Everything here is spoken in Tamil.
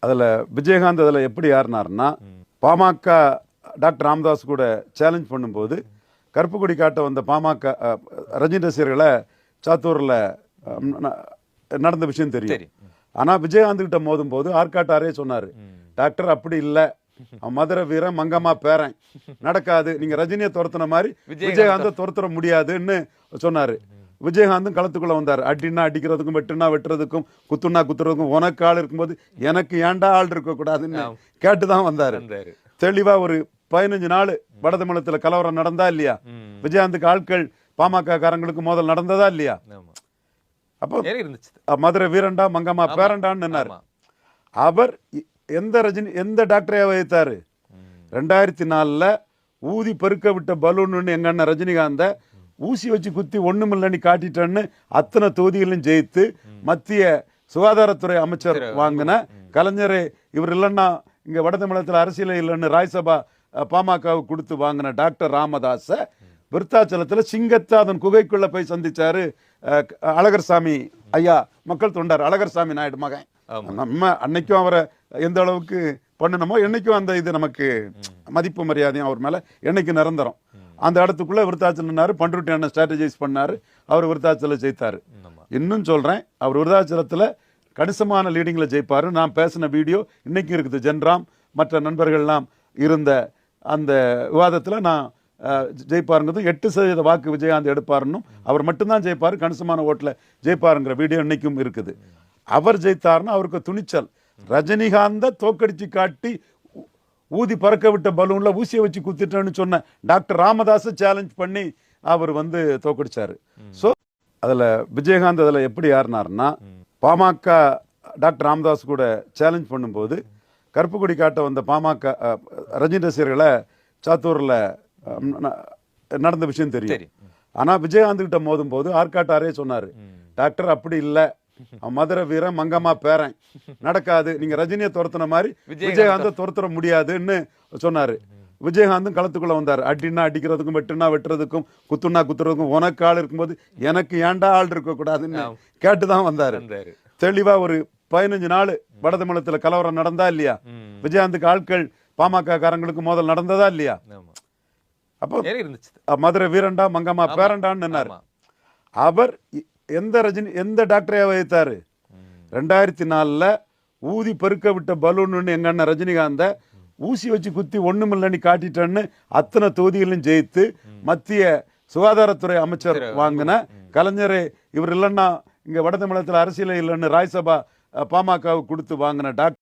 அதில் விஜயகாந்த் அதில் எப்படி யாருனாருன்னா, பாமக டாக்டர் ராமதாஸ் கூட சேலஞ்ச் பண்ணும்போது கருப்பு கொடி காட்ட வந்த பாமக ரஜினி ரசிகர்களை சாத்தூரில் நடந்த விஷயம் தெரியும். ஆனால் விஜயகாந்த் கிட்ட மோதும் போது ஆர்காட்டாரே சொன்னார், டாக்டர் அப்படி இல்லை, மதுரை வீரன் மங்கம்மா பேரன், நடக்காது, நீங்கள் ரஜினியை துரத்துன மாதிரி விஜயகாந்தை துரத்துற முடியாதுன்னு சொன்னார். விஜயகாந்தும் களத்துக்குள்ள வந்தார். அடினா அடிக்கிறதுக்கும், வெட்டுனா வெட்டுறதுக்கும், குத்துனா குத்துறதுக்கும், உனக்கு ஆள் இருக்கும்போது எனக்கு ஏன்டா ஆள் இருக்கக்கூடாதுன்னு கேட்டுதான் வந்தாரு. தெளிவா ஒரு 15 நாள் வடதமிழத்துல கலவரம் நடந்தா இல்லையா? விஜயகாந்துக்கு ஆட்கள் பாமக காரங்களுக்கு மோதல் நடந்ததா இல்லையா? அப்போ மதுரை வீரண்டா மங்கம்மா பேரண்டான்னு நின்னாரு. அவர் எந்த டாக்டரையா வைத்தாரு? 2004 ஊதி பெருக்க விட்ட பலூன்னு எங்க அண்ணன் ரஜினிகாந்த ஊசி வச்சு குத்தி ஒண்ணுமில்லன்னு காட்டிட்டேன்னு அத்தனை தொகுதிகளும் ஜெயித்து மத்திய சுகாதாரத்துறை அமைச்சர் வாங்கின கலைஞரே இவர் இல்லைன்னா இங்க வடதமிழகத்தில் அரசியல் இல்லைன்னு ராஜ்சபா பாமகவுக்கு கொடுத்து வாங்கின டாக்டர் ராமதாஸ விருத்தாச்சலத்தில் சிங்கத்தை அதன் குகைக்குள்ள போய் சந்திச்சாரு அழகர்சாமி ஐயா, மக்கள் தொண்டார் அழகர்சாமி நாயுடு மகன். நம்ம அன்னைக்கும் அவரை எந்த அளவுக்கு பண்ணணுமோ என்னைக்கும் அந்த இது நமக்கு மதிப்பு மரியாதையும் அவர் மேல என்னைக்கு நிரந்தரம். அந்த இடத்துக்குள்ள விருத்தாச்சலம் பண்ருட்டி அண்ணன் ஸ்ட்ராட்டஜைஸ் பண்ணாரு, அவர் விருத்தாச்சல ஜெயித்தாரு. இன்னும் சொல்றேன், அவர் விருத்தாச்சலத்துல கணிசமான லீடிங்ல ஜெயிப்பாரு. நான் பேசின வீடியோ இன்னைக்கு இருக்குது. ஜென்ராம் மற்ற நண்பர்கள்லாம் இருந்த அந்த விவாதத்துல நான் ஜெயிப்பாருங்கிறது 8% வாக்கு விஜயகாந்த் எடுப்பாருன்னும், அவர் மட்டும்தான் ஜெயிப்பாரு, கணிசமான ஓட்டுல ஜெயிப்பாருங்கிற வீடியோ இன்னைக்கும் இருக்குது. அவர் ஜெயித்தாருன்னா அவருக்கு துணிச்சல். ரஜினிகாந்த தோக்கடிச்சு காட்டி ஊதி பறக்க விட்ட பலூன்ல ஊசியை வச்சு குத்திட்டேன்னு சொன்ன டாக்டர் ராமதாஸை சேலஞ்ச் பண்ணி அவர் தோக்கடிச்சாரு. ஸோ அதில் விஜயகாந்த் அதில் எப்படி யாருனாருன்னா, பாமக டாக்டர் ராமதாஸ் கூட சேலஞ்ச் பண்ணும்போது கருப்பு கொடி காட்ட வந்த பாமக ரஜினி ரசிகர்களை சாத்தூரில் நடந்த விஷயம் தெரியும். ஆனால் விஜயகாந்த் கிட்ட மோதும் போது ஆர்காட்டாரே சொன்னார், டாக்டர் அப்படி இல்லை, மதுரை வீரன் மங்கம்மா பேரன், நடக்காது, நீங்க ரஜினியை துரத்துன மாதிரி விஜயகாந்தை துரத்துற முடியாதுன்னு சொன்னாரு. விஜயகாந்தும் களத்துக்குள்ள வந்தார். அடினா அடிக்கிறதுக்கும், வெட்டுனா வெட்டுறதுக்கும், குத்துனா குத்துறதுக்கும், உனக்கு ஆள் இருக்கும்போது எனக்கு ஏன்டா ஆள் இருக்கக்கூடாதுன்னு கேட்டுதான் வந்தாரு. தெளிவா ஒரு 15 நாள் வடதமிழத்துல கலவரம் நடந்தா இல்லையா? விஜயகாந்துக்கு ஆட்கள் பாமக காரங்களுக்கு மோதல் நடந்ததா இல்லையா? அப்போ மதுரை வீரண்டா மங்கம்மா பேரண்டான்னு நின்னாரு. அவர் எந்த டாக்டரையா வைத்தாரு? 2004 ஊதி பெருக்க விட்ட பலூன்னு எங்க அண்ணன் ரஜினிகாந்த ஊசி வச்சு குத்தி ஒண்ணுமில்லன்னு காட்டிட்டேன்னு அத்தனை தொகுதிகளும் ஜெயித்து மத்திய சுகாதாரத்துறை அமைச்சர் வாங்கின கலைஞரே இவர் இல்லைன்னா இங்க வடதமிழகத்தில் அரசியல் இல்லைன்னு ராஜ்சபா பாமகவுக்கு கொடுத்து வாங்கின டாக்டர்